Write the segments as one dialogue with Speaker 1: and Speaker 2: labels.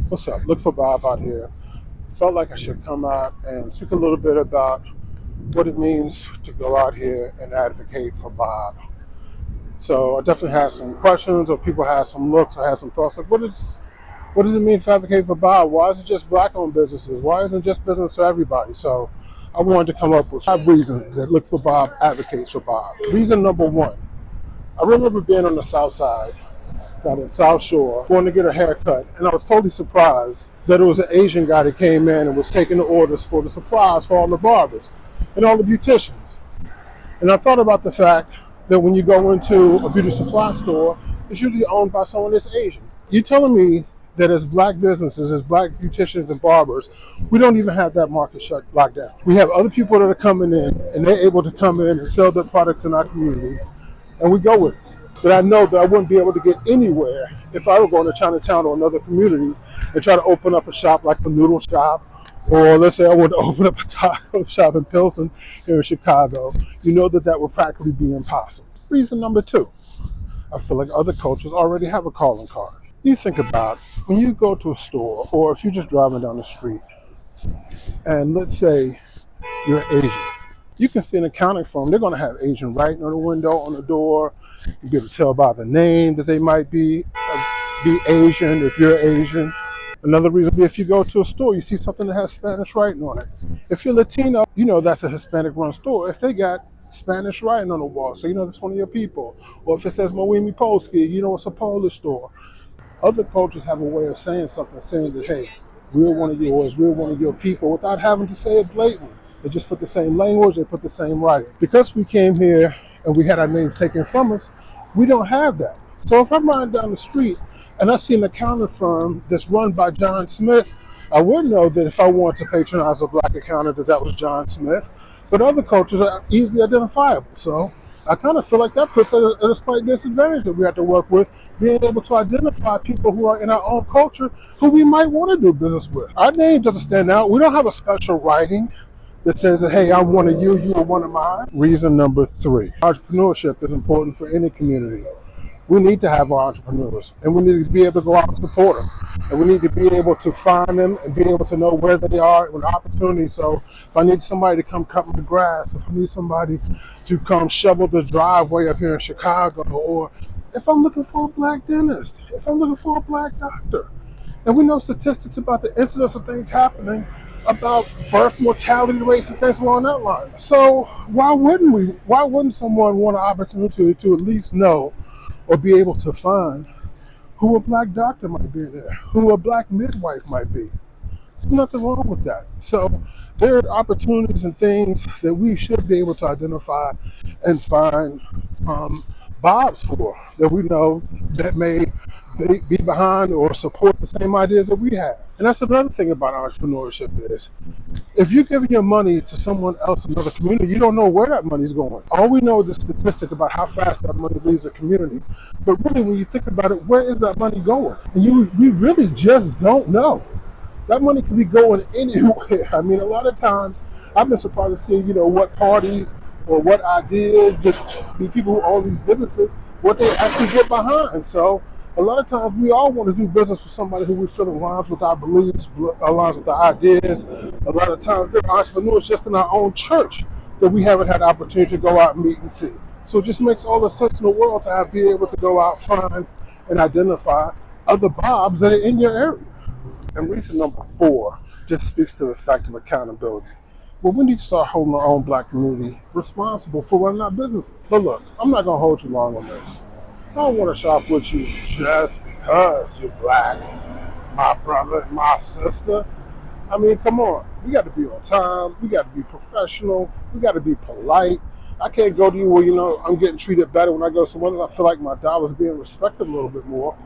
Speaker 1: What's up? Look for Bob out here. Felt like I should come out and speak a little bit about what it means to go out here and advocate for Bob. So I definitely have some questions, or people have some looks, or have some thoughts. Like, what does it mean to advocate for Bob? Why is it just black-owned businesses? Why isn't it just business for everybody? So I wanted to come up with 5 reasons that Look for Bob advocates for Bob. Reason number one: I remember being on the South Side, down in South Shore, going to get a haircut, and I was totally surprised that it was an Asian guy that came in and was taking the orders for the supplies for all the barbers and all the beauticians. And I thought about the fact that when you go into a beauty supply store, it's usually owned by someone that's Asian. You telling me that as black businesses, as black beauticians and barbers, we don't even have that market locked down. We have other people that are coming in, and they're able to come in and sell their products in our community, and we go with it. But I know that I wouldn't be able to get anywhere if I were going to Chinatown or another community and try to open up a shop like a noodle shop, or let's say I wanted to open up a taco shop in Pilsen here in Chicago. You know that that would practically be impossible. Reason number two: I feel like other cultures already have a calling card. You think about when you go to a store, or if you're just driving down the street, and let's say you're Asian. You can see an accounting firm, they're going to have Asian writing on the window, on the door. You be able to tell by the name that they might be Asian if you're Asian. Another reason would be if you go to a store, you see something that has Spanish writing on it. If you're Latino, you know that's a Hispanic run store. If they got Spanish writing on the wall, so you know that's one of your people. Or if it says Moimi Polski, you know it's a Polish store. Other cultures have a way of saying something, saying that, hey, we're one of yours, we're one of your people, without having to say it blatantly. They just put the same language, they put the same writing. Because we came here and we had our names taken from us, we don't have that. So if I'm riding down the street and I see an accounting firm that's run by John Smith, I would know that if I wanted to patronize a black accountant that was John Smith. But other cultures are easily identifiable. So I kind of feel like that puts us at a slight disadvantage that we have to work with, being able to identify people who are in our own culture who we might want to do business with. Our name doesn't stand out. We don't have a special writing that says that, hey, I'm one of you, you are one of mine. Reason number three: entrepreneurship is important for any community. We need to have our entrepreneurs, and we need to be able to go out and support them. And we need to be able to find them and be able to know where they are with opportunities. So if I need somebody to come cut my grass, if I need somebody to come shovel the driveway up here in Chicago, or if I'm looking for a black dentist, if I'm looking for a black doctor, and we know statistics about the incidence of things happening, about birth mortality rates and things along that line. So why wouldn't we? Why wouldn't someone want an opportunity to at least know or be able to find who a black doctor might be there, who a black midwife might be? There's nothing wrong with that. So there are opportunities and things that we should be able to identify and find Bobs for, that we know that may be behind or support the same ideas that we have. And that's another thing about entrepreneurship is, if you're giving your money to someone else in another community, you don't know where that money's going. All we know is the statistic about how fast that money leaves a community. But really, when you think about it, where is that money going? And we really just don't know. That money could be going anywhere. I mean, a lot of times, I've been surprised to see, what parties or what ideas that the people who own these businesses, what they actually get behind. So a lot of times we all want to do business with somebody who we feel aligns with our beliefs, aligns with our ideas. A lot of times there are entrepreneurs just in our own church that we haven't had the opportunity to go out and meet and see. So it just makes all the sense in the world to be able to go out, find, and identify other Bobs that are in your area. And reason number four just speaks to the fact of accountability. Well, we need to start holding our own black community responsible for running our businesses. But look, I'm not going to hold you long on this. I don't want to shop with you just because you're black, my brother, my sister. I mean, come on. We got to be on time. We got to be professional. We got to be polite. I can't go to you where, I'm getting treated better when I go somewhere else. I feel like my dollar's being respected a little bit more.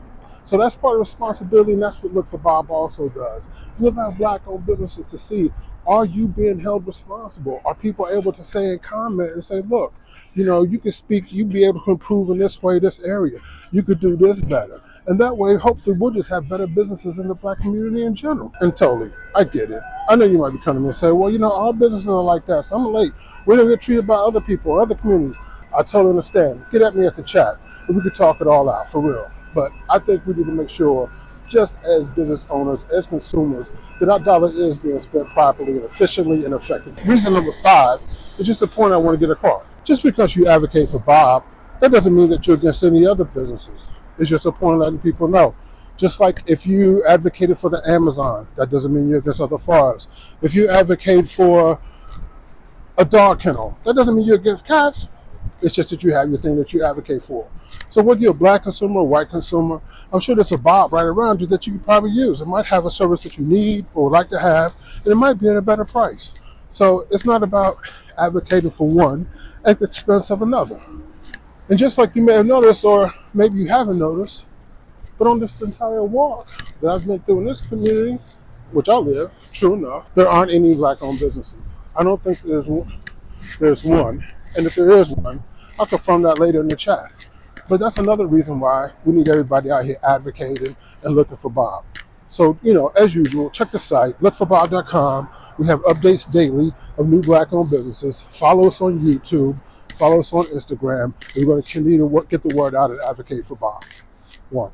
Speaker 1: So that's part of responsibility, and that's what Look for Bob also does. We allow black-owned businesses to see, are you being held responsible? Are people able to say and comment and say, look, you can speak, you be able to improve in this way, this area. You could do this better. And that way, hopefully, we'll just have better businesses in the black community in general. And totally, I get it. I know you might be coming to me and say, well, all businesses are like that. So I'm late. We don't get treated by other people or other communities. I totally understand. Get at me at the chat, and we can talk it all out, for real. But I think we need to make sure just as business owners, as consumers, that our dollar is being spent properly and efficiently and effectively. Reason number 5 is just the point I want to get across. Just because you advocate for Bob, that doesn't mean that you're against any other businesses. It's just a point of letting people know. Just like if you advocated for the Amazon, that doesn't mean you're against other farms. If you advocate for a dog kennel, that doesn't mean you're against cats. It's just that you have your thing that you advocate for. So whether you're a black consumer or white consumer, I'm sure there's a Bob right around you that you could probably use. It might have a service that you need or would like to have, and it might be at a better price. So it's not about advocating for one at the expense of another. And just like you may have noticed, or maybe you haven't noticed, but on this entire walk that I've been through in this community, which I live, true enough, there aren't any black-owned businesses. I don't think there's one. And if there is one, I'll confirm that later in the chat. But that's another reason why we need everybody out here advocating and looking for Bob. So, as usual, check the site, LookforBob.com. We have updates daily of new black-owned businesses. Follow us on YouTube. Follow us on Instagram. We're going to continue to get the word out and advocate for Bob. One.